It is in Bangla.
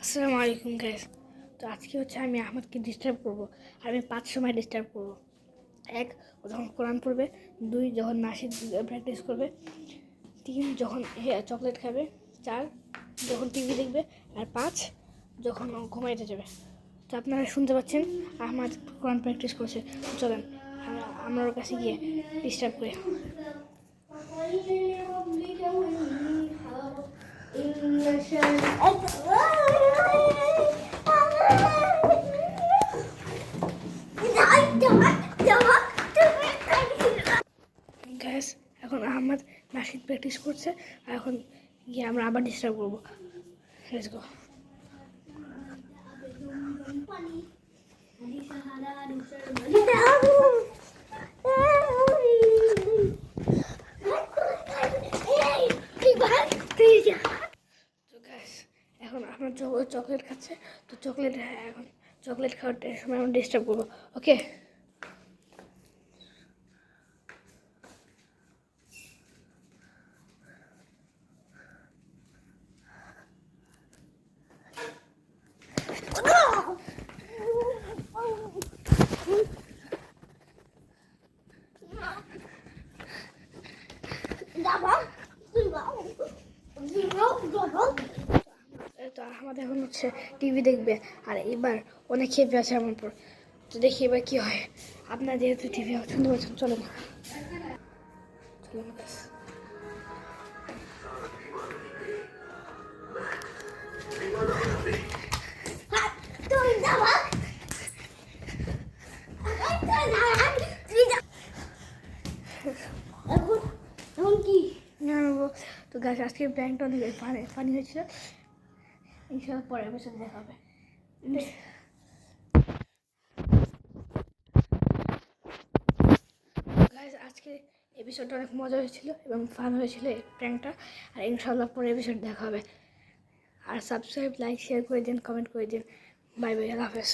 আসসালামু আলাইকুম গাইস। তো আজকে হচ্ছে আমি আহমদকে ডিস্টার্ব করবো। আর আমি 5 সময় ডিস্টার্ব করবো। 1, ও যখন কোরআন পড়বে। 2, যখন নাশিদ প্র্যাকটিস করবে। 3, যখন চকলেট খাবে। 4, যখন টিভি দেখবে। আর 5, যখন ও ঘুমাইতে যাবে। তো আপনারা শুনতে পাচ্ছেন আহমদ কোরআন প্র্যাকটিস করছে। চলেন আমরা ওর কাছে গিয়ে ডিস্টার্ব করি। গ্যাস এখন আহমদ নাশিদ প্র্যাকটিস করছে। আর এখন গিয়ে আমরা আবার ডিস্টার্ব করবো। Let's go. তো গ্যাস এখন আমার চকলেট খাচ্ছে। তো চকলেট এখন চকলেট খাওয়ার সময় আমরা ডিস্টার্ব করবো। ওকে। তো আমাদের এখন হচ্ছে টিভি দেখবে। আর এবার অনেক খেপে আছে আমার উপর। তো দেখি এবার কি হয়। আপনার যেহেতু টিভি শুনতে পাচ্ছেন, চলো না চলো না ব্যাস। তো গাছ আজকে ব্যাংকটা অনেক পানি হয়েছিল। ইনশাল্লাহ পরের বছর দেখা হবে। গাইস আজকে এপিসোডটা অনেক মজা হয়েছিল এবং ফান হয়েছিল এই প্র্যাঙ্কটা। আর ইনশাল্লাহ পরের এপিসোড দেখা হবে। আর সাবস্ক্রাইব, লাইক, শেয়ার করে দিন, কমেন্ট করে দিন। বাই বাই, আল্লাহ হাফেজ।